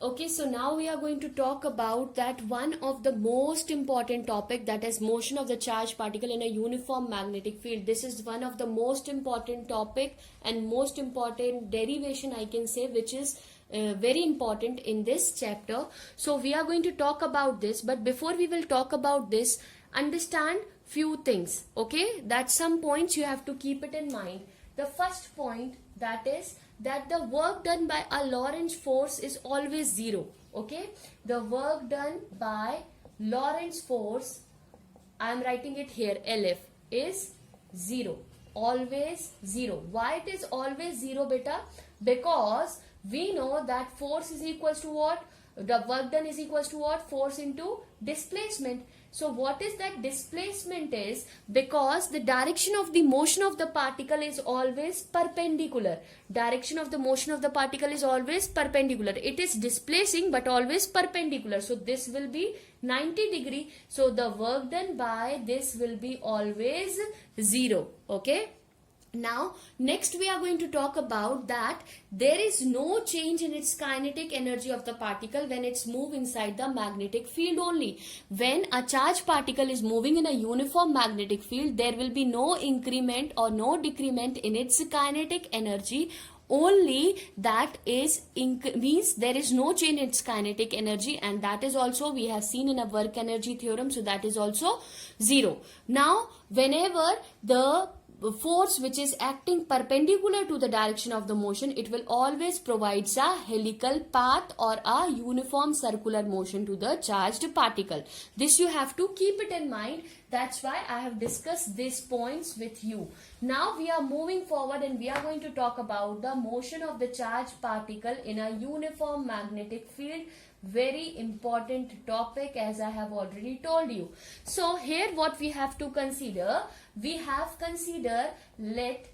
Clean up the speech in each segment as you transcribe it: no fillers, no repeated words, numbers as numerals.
Okay, so now we are going to talk about that one of the most important topic, that is motion of the charged particle in a uniform magnetic field. This is one of the most important topic and most important derivation, I can say, which is very important in this chapter. So we are going to talk about this, but before we will talk about this, understand few things, okay? That some points you have to keep it in mind. The first point, that is that the work done by a Lorentz force is always zero. Okay, the work done by Lorentz force, I am writing it here, LF, is zero, always zero. Why it is always zero, beta? Because we know that force is equals to what? The work done is equals to what? Force into displacement. So what is that displacement is? Because the direction of the motion of the particle is always perpendicular. Direction of the motion of the particle is always perpendicular. It is displacing but always perpendicular. So this will be 90 degree. So the work done by this will be always zero. Okay. Now, next we are going to talk about that there is no change in its kinetic energy of the particle when it's moved inside the magnetic field only. When a charged particle is moving in a uniform magnetic field, there will be no increment or no decrement in its kinetic energy. Only that is means there is no change in its kinetic energy, and that is also we have seen in a work energy theorem. So that is also zero. Now, whenever the force which is acting perpendicular to the direction of the motion, it will always provides a helical path or a uniform circular motion to the charged particle. This you have to keep it in mind. That's why I have discussed these points with you. Now we are moving forward and we are going to talk about the motion of the charged particle in a uniform magnetic field. Very important topic, as I have already told you. So here what we have to consider, we have considered let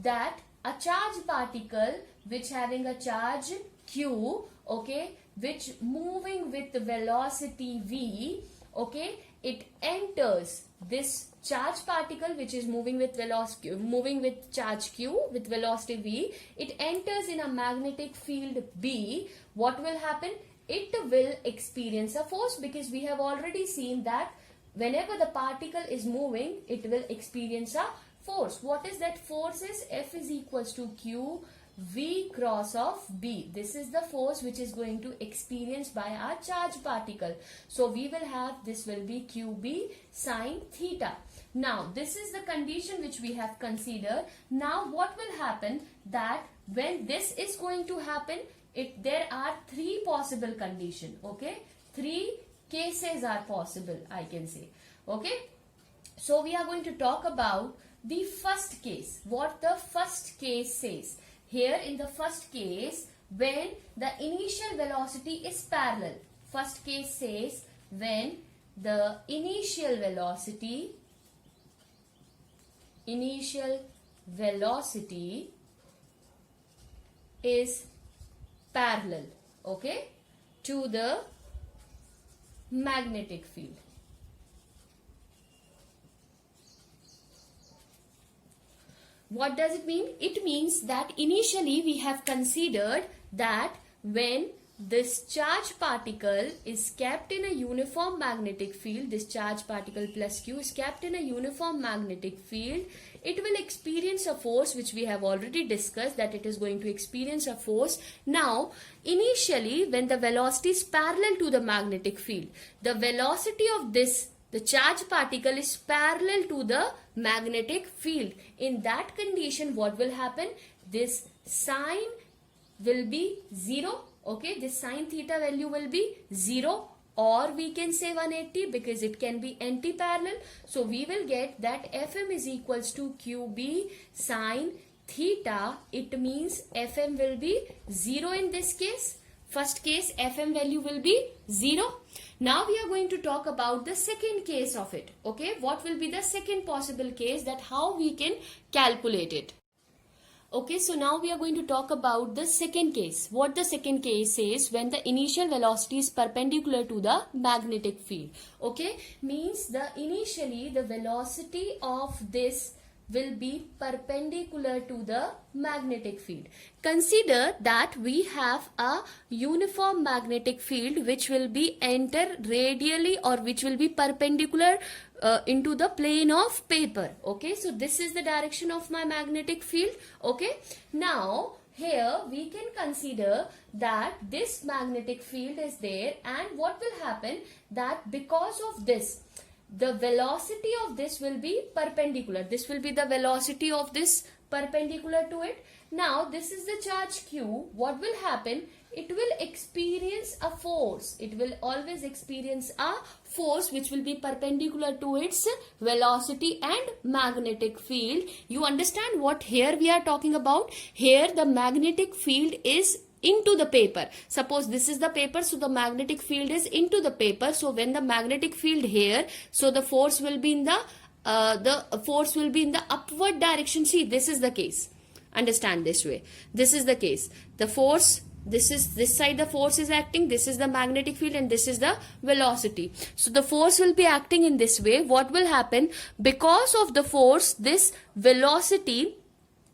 that a charged particle which having a charge q, okay, which moving with velocity v, okay, it enters this charged particle which is moving with velocity, moving with charge q with velocity v, it enters in a magnetic field b. What will happen? It will experience a force, because we have already seen that whenever the particle is moving, it will experience a force. What is that force is? F is equals to Q V cross of B. This is the force which is going to experience by our charged particle. So we will have, this will be QB sine theta. Now this is the condition which we have considered. Now what will happen, that when this is going to happen, there are three possible conditions, okay? Three cases are possible, I can say, okay? So we are going to talk about the first case. What the first case says. Here in the first case, when the initial velocity is parallel. First case says when the initial velocity is parallel, okay, to the magnetic field. What does it mean? It means that initially we have considered that when this charged particle is kept in a uniform magnetic field, this charged particle plus Q is kept in a uniform magnetic field, it will experience a force which we have already discussed, that it is going to experience a force. Now, initially when the velocity is parallel to the magnetic field, the velocity of the charged particle is parallel to the magnetic field. In that condition, what will happen? This sine will be 0. Okay, this sine theta value will be 0, or we can say 180, because it can be anti-parallel. So we will get that Fm is equals to QB sine theta. It means Fm will be 0 in this case. First case, Fm value will be 0. Now we are going to talk about the second case of it. Okay, what will be the second possible case, that how we can calculate it. Okay, so now we are going to talk about the second case. What the second case is, when the initial velocity is perpendicular to the magnetic field. Okay, means initially the velocity of this will be perpendicular to the magnetic field. Consider that we have a uniform magnetic field which will be enter radially or which will be perpendicular into the plane of paper. Okay, so this is the direction of my magnetic field. Okay, now here we can consider that this magnetic field is there, and what will happen that because of this, the velocity of this will be perpendicular. This will be the velocity of this perpendicular to it. Now this is the charge Q. What will happen? It will experience a force. It will always experience a force which will be perpendicular to its velocity and magnetic field. You understand what here we are talking about? Here the magnetic field is into the paper. Suppose this is the paper, so the magnetic field is into the paper. So when the magnetic field here, so the force will be in the upward direction. See, this is the case. Understand this way. This is the case. The force, this side the force is acting, this is the magnetic field, and this is the velocity. So the force will be acting in this way. What will happen? Because of the force, this velocity,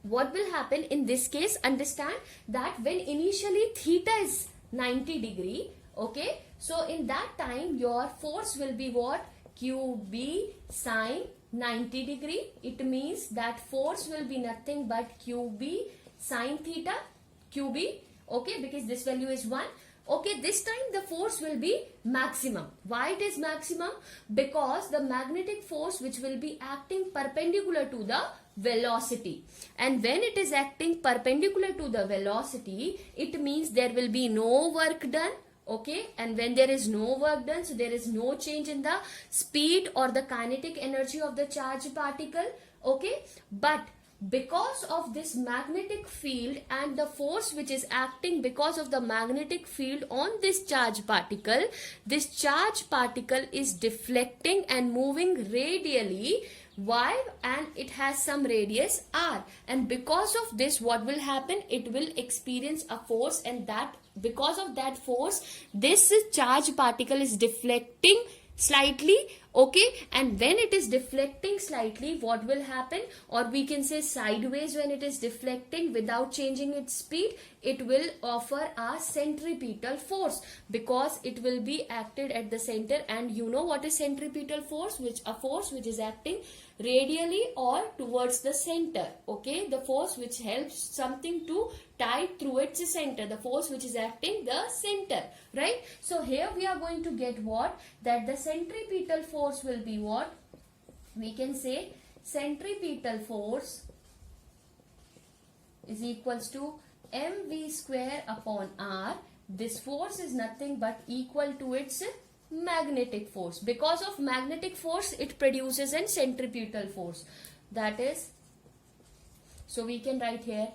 what will happen in this case? Understand that when initially theta is 90 degree, okay, so in that time your force will be what? QB sine 90 degree. It means that force will be nothing but QB sine theta, QB, okay, because this value is 1. Okay, this time the force will be maximum. Why it is maximum? Because the magnetic force which will be acting perpendicular to the velocity, and when it is acting perpendicular to the velocity, it means there will be no work done. Okay, and when there is no work done, so there is no change in the speed or the kinetic energy of the charged particle. Okay, but because of this magnetic field and the force which is acting because of the magnetic field on this charged particle is deflecting and moving radially. Why? And it has some radius r, and because of this, what will happen? It will experience a force, and that because of that force, this charged particle is deflecting slightly. Okay, and when it is deflecting slightly, what will happen? Or we can say sideways, when it is deflecting without changing its speed, it will offer a centripetal force because it will be acted at the center. And you know what is centripetal force? Which a force which is acting radially or towards the center. Okay, the force which helps something to tie through its center, the force which is acting the center, right? So here we are going to get what? That the centripetal force will be what? We can say centripetal force is equals to mv square upon r. This force is nothing but equal to its magnetic force. Because of magnetic force, it produces a centripetal force. That is, so we can write here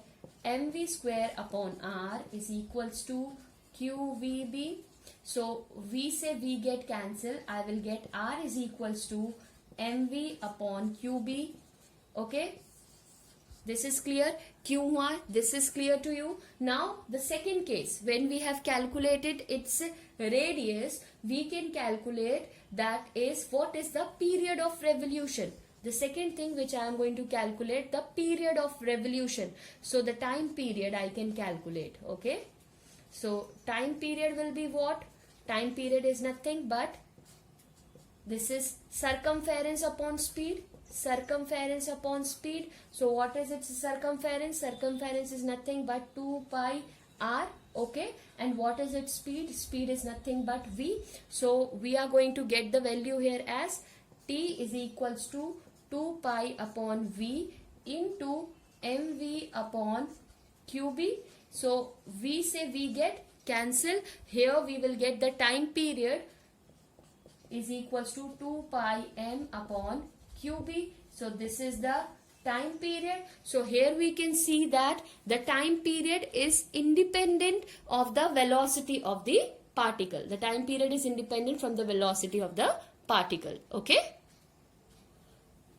mv square upon r is equals to qvb. So we say v get cancel. I will get r is equals to mv upon qb. Okay, this is clear. Q1, this is clear to you. Now the second case, when we have calculated its radius, we can calculate that is what is the period of revolution. The second thing which I am going to calculate, the period of revolution. So the time period I can calculate. Okay, so time period will be what? Time period is nothing but this is circumference upon speed. Circumference upon speed. So what is its circumference? Circumference is nothing but 2 pi r. Okay, and what is its speed? Speed is nothing but v. So we are going to get the value here as t is equals to 2 pi upon v into mv upon qb. So we say we get cancel. Here we will get the time period is equals to 2 pi m upon qb. So this is the time period. So here we can see that the time period is independent of the velocity of the particle. The time period is independent from the velocity of the particle. Okay.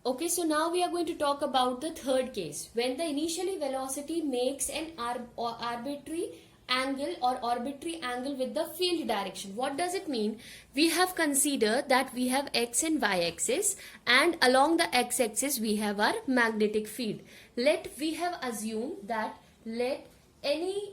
Okay, so now we are going to talk about the third case, when the initially velocity makes an arbitrary angle or arbitrary angle with the field direction. What does it mean? We have considered that we have x and y axis, and along the x axis we have our magnetic field. We have assumed that let any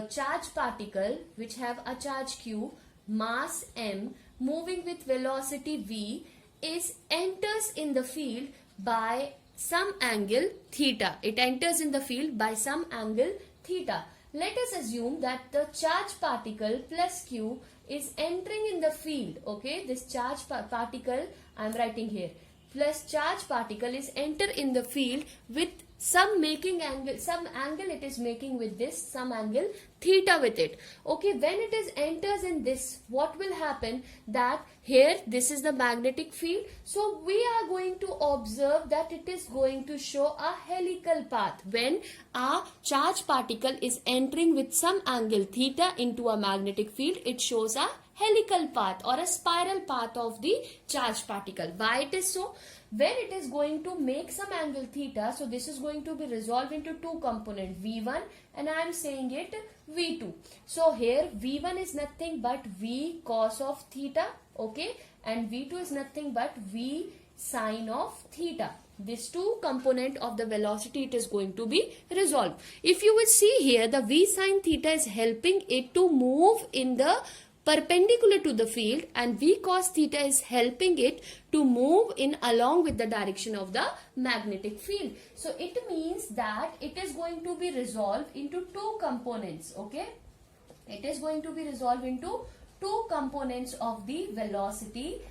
charged particle which have a charge q, mass m, moving with velocity v is enters in the field by some angle theta. It enters in the field by some angle theta. Let us assume that the charged particle plus q is entering in the field. Okay, this charged particle I am writing here, plus charged particle is enter in the field with some angle it is making with this, some angle theta with it. Okay, when it is enters in this, what will happen? That here this is the magnetic field, so we are going to observe that it is going to show a helical path. When a charged particle is entering with some angle theta into a magnetic field, it shows a helical path or a spiral path of the charged particle. Why it is so? When it is going to make some angle theta, so this is going to be resolved into two components, V1 and I am saying it V2. So here V1 is nothing but V cos of theta, okay, and V2 is nothing but V sine of theta. This two component of the velocity, it is going to be resolved. If you will see here, the V sine theta is helping it to move in the perpendicular to the field, and V cos theta is helping it to move in along with the direction of the magnetic field. So it means that it is going to be resolved into two components. Okay, it is going to be resolved into two components of the velocity.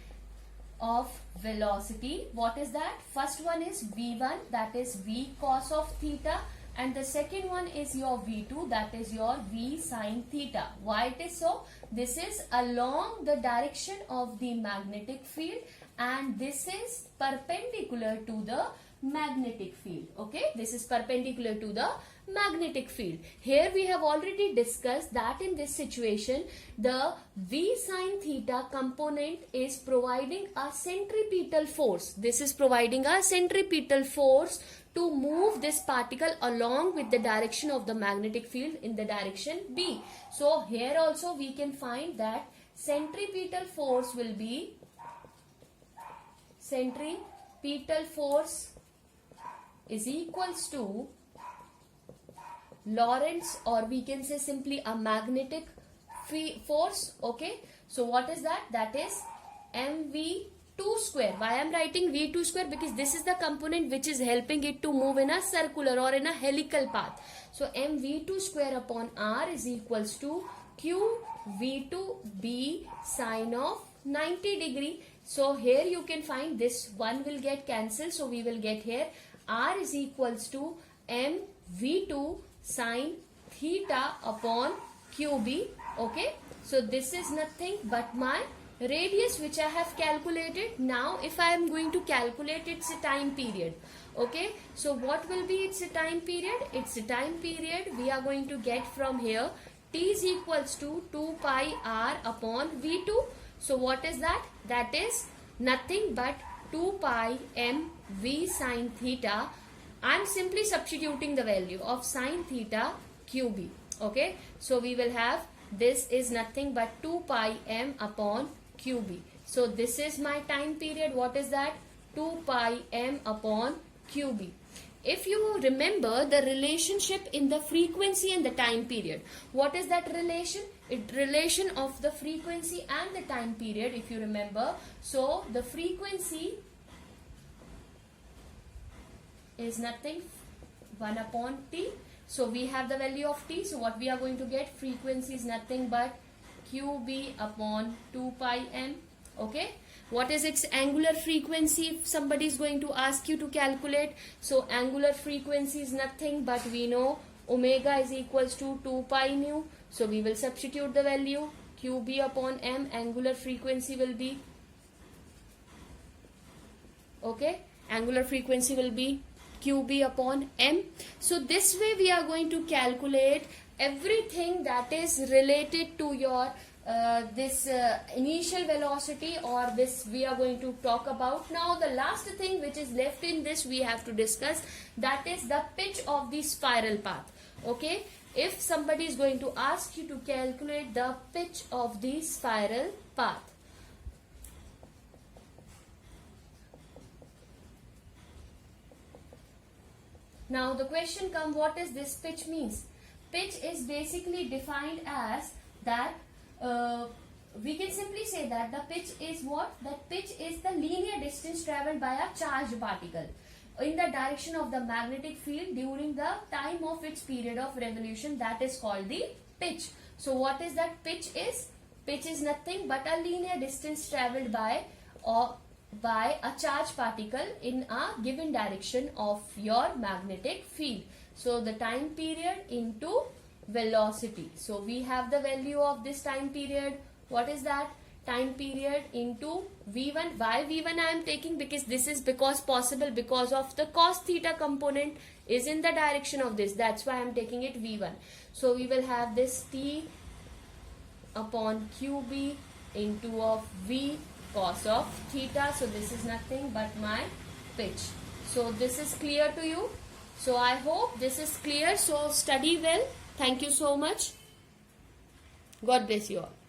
What is that? First one is V1, that is V cos of theta, and the second one is your V2, that is your V sine theta. Why it is so? This is along the direction of the magnetic field and this is perpendicular to the magnetic field. Okay, this is perpendicular to the magnetic field. Here we have already discussed that in this situation the V sine theta component is providing a centripetal force. This is providing a centripetal force to move this particle along with the direction of the magnetic field in the direction B. So here also we can find that centripetal force will be is equals to Lorentz, or we can say simply a magnetic force. Okay, so what is that? That is mv2 square. Why I am writing v2 square? Because this is the component which is helping it to move in a circular or in a helical path. So mv2 square upon r is equals to q v2 b sine of 90 degree. So here you can find this one will get cancelled, so we will get here r is equals to mv2 sine theta upon qb. Okay, so this is nothing but my radius which I have calculated. Now if I am going to calculate its time period, okay, so what will be its time period? Its time period we are going to get from here t is equals to 2 pi r upon v2. So what is that? That is nothing but 2 pi m v sine theta. I am simply substituting the value of sine theta qb. Okay, so we will have this is nothing but 2 pi m upon qb. So this is my time period. What is that? 2 pi m upon qb. If you remember the relationship in the frequency and the time period, what is that relation? Relation of the frequency and the time period, if you remember. So the frequency is nothing 1 upon t. So we have the value of t. So what we are going to get? Frequency is nothing but qb upon 2 pi m. Okay. What is its angular frequency? If somebody is going to ask you to calculate. So angular frequency is nothing but we know omega is equals to 2 pi nu. So we will substitute the value qb upon m. Angular frequency will be, okay, angular frequency will be qb upon m. So this way we are going to calculate everything that is related to your this initial velocity, or this we are going to talk about. Now the last thing which is left in this we have to discuss, that is the pitch of the spiral path. Okay, if somebody is going to ask you to calculate the pitch of the spiral path. Now the question comes, what is this pitch means? Pitch is basically defined as that, we can simply say that the pitch is what? That pitch is the linear distance traveled by a charged particle in the direction of the magnetic field during the time of its period of revolution. That is called the pitch. So what is that pitch is? Pitch is nothing but a linear distance traveled by a charged particle in a given direction of your magnetic field. So the time period into velocity. So we have the value of this time period. What is that? Time period into V1. Why V1 I am taking? Because this is possible because of the cos theta component is in the direction of this. That's why I am taking it V1. So we will have this T upon QB into of V cos of theta. So this is nothing but my pitch. So this is clear to you. So I hope this is clear. So study well. Thank you so much. God bless you all.